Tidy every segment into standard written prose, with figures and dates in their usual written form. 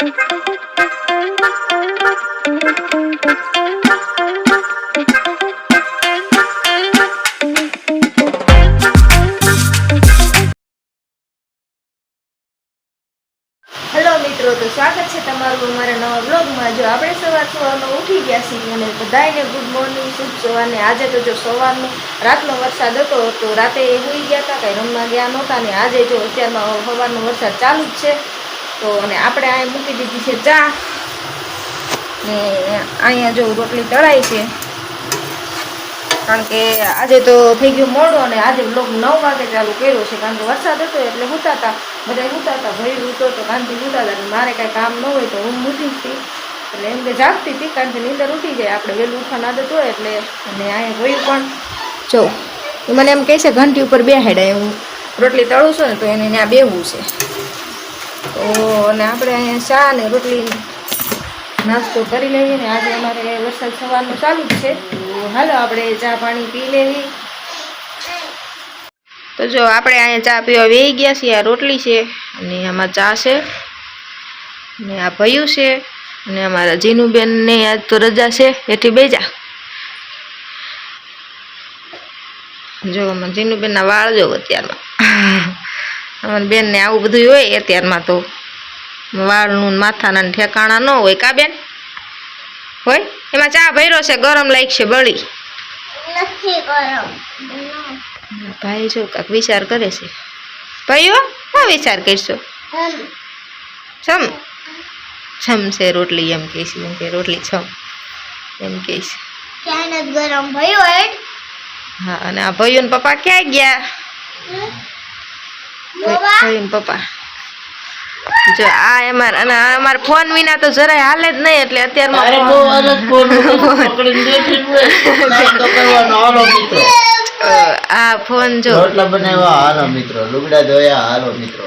Hello मित्रों, तो स्वागत है तमारू अमारा नवा ब्लॉग में। जो आपणे सवार उठी गया छीए अने बधाईने गुड मॉर्निंग, शुभ सवारने। आजे तो जो सवारनो रातनो वरसाद हतो तो राते हुई गया था, कई रमवा गया नहोता ने आजे जो अत्यारमा सवारनो वरसाद चालू ज छे। तो अने आपणे आ मूकी दीधी छे चा ने अहींया जो रोटली तळाई छे, कारण के आज तो थई गयो मोडो अने आज ब्लॉग 9 वागे चालू कर्यो छे। कारण के वरसाद हतो एटले हुताता बधाई हुताता, भई हुतो तो कांति हुताता ने मारे कांई काम न होय तो ऊँघ उठी थी एटले एम के जागती थी, कारण के नींदर उठी जाय आपणे वेલું ઉઠવાની आदत होय एटले। अने आ भई पण जो मने एम कहे छे घंटी उपर बेहाड्या, हूँ रोटली तळું છું ને તો એને ત્યાં બેહવું છે। તો અને આપણે અહીંયા ચા ને રોટલી नास्तो करी लेवी ने। आज अमारे वरसाद सवारनो चालू ज छे, तो हालो आपणे चा पाणी पी लेवी। तो जो आपणे अहींया चा पीवा बेही गया छे। आ रोटली छे अने आमां चा छे ने आ भયું छे अने अमारा जीनुबेन ने आज तो रजा छे, हेठी बेजा। जो अमारा जीनुबेन ना वाळ जो अत्यारमा अमारी बेन ने आवुं बधुं होय अत्यारमा, तो वाळनुं माथाना ठेकाणा न होय का बेन? होय एमां चा भर्यो छे, गरम लागशे बળી નથી ગરમ। भाई जो काक विचार करे छे। भाईओ क्या विचार करशो? छम छम से रोटली एम कहे छे, एम के रोटली छम एम कहे छे। ક્યાં નથી ગરમ ભયો હેડ? हाँ अने आ भाईओ ने पप्पा क्या गया? भाईओ ने पप्पा जो आ अमार फोन विना तो जराय हाले ज नहीं, એટલે અત્યારમાં અરે બહુ અલગ ફોન પકડીને બેઠી હોય નાસ્તો કરવાનો। હાલો મિત્રો, આ ફોન જો રોટલા બનાવ્યા, હાલો મિત્રો, લુગડા ધોયા, હાલો મિત્રો।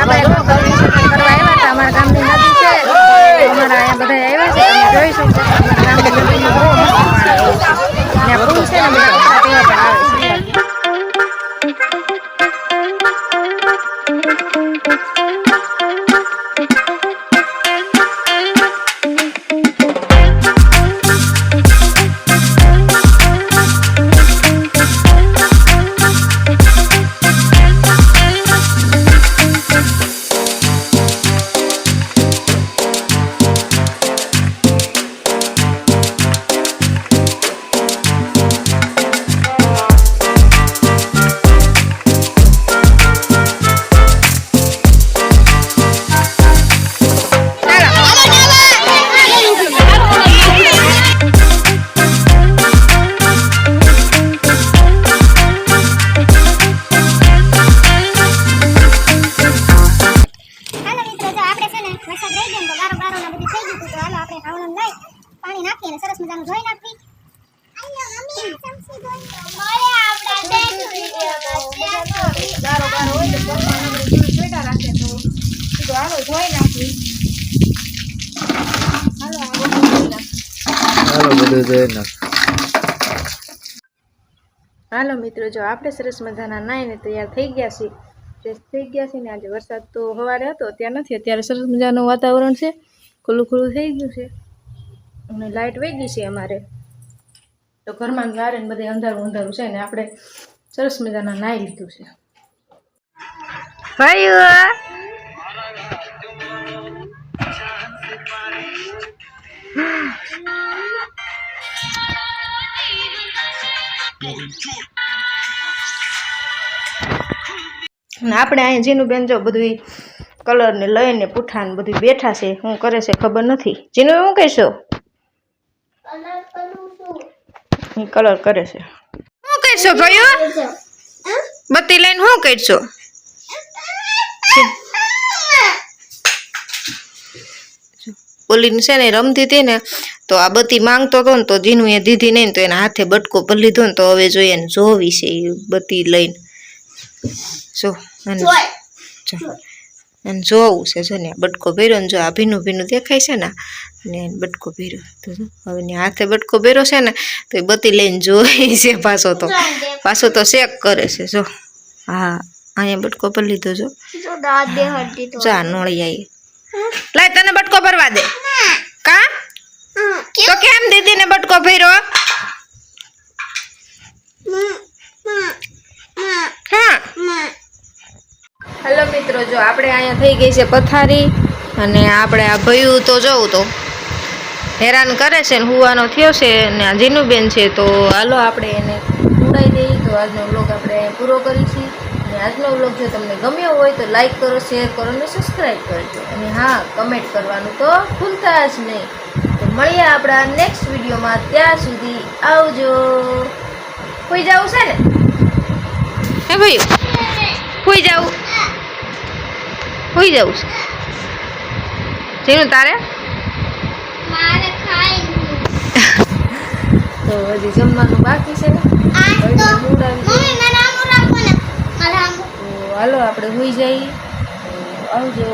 આપણે કરવા આવ્યા હતા અમારા ગામની નદી છે અમારા અહીંયા બધા આવ્યા છે તમે જોઈ શકો છો અમારા ગામની નદીમાં બહુ મસ્ત પાણી આવે છે ત્યાં પુલ છે ને બધા કપડાં ધોવા પણ આવે છે પાણી નાખીને સરસ મજાનું ધોઈ નાખવી હાલો મિત્રો જો આપણે સરસ મજાના નાઈને તૈયાર થઈ ગયા છીએ ફ્રેશ થઈ ગયા છે ને આજે વરસાદ તો સવારે હતો ત્યાં નથી અત્યારે સરસ મજાનું વાતાવરણ છે ખુલ્લું ખુલ્લું થઈ ગયું છે અને લાઇટ વહી ગઈ છે અમારે તો ઘરમાં ગારે ને બધે અંધારું અંધારું છે ને આપણે સરસ મજાના નાઈ લીધું છે ભાઈ આપણે અહીંયા જીનું બેન જો બધું કલર ને લઈને પૂઠા ને બધું બેઠા છે શું કરે છે ખબર નથી જીનું શું કહેશો કલર કરે છે શું કરશો ભાઈઓ બત્તી લઈને શું કરશો બોલીને છે ને રમતી હતી ને તો આ બત્તી માંગતો હતો ને તો જીનું એ દીધી નહીં તો એના હાથે બટકો ભરી લીધો ને તો હવે જોઈએ ને જોવી છે એ બત્તી લઈને જો અને જોવું છે જો ને બટકો ભર્યો ને જો આ ભીનું ભીનું દેખાય છે ને અને બટકો ભર્યો તો હવે ને હાથે બટકો ભર્યો છે ને તો એ બત્તી લઈને જોઈ છે પાછો તો શેક કરે છે જો હા અહીંયા બટકો ભરી લીધો જો જા નોળી આવી લાય તને બટકો ભરવા દે કા તો કેમ દીદીને બટકો ભર્યો હા હેલો મિત્રો જો આપણે અહીંયા થઈ ગઈ છે પથારી અને આપણે આ ભયું તો જવું તો હેરાન કરે છે ને હુવાનો થયો છે ને આ જીનુબેન છે તો હાલો આપણે એને ઉડાઈ દઈએ તો આજનો વ્લોગ આપણે પૂરો કરીશું અને આજનો વ્લોગ જો તમને ગમ્યો હોય તો લાઈક કરો શેર કરો અને સબસ્ક્રાઈબ કરજો અને હા કમેન્ટ કરવાનું તો ભૂલતા જ નહીં તો મળીએ આપણા નેક્સ્ટ વિડીયોમાં ત્યાં સુધી આવજો કોઈ જવું છે ને હે ભાઈ કોઈ જવું હોઈ જવું છે જેનું તારે તો હજી જમવાનું બાકી છે ને તો હાલો આપણે હોઈ જઈએ આવજો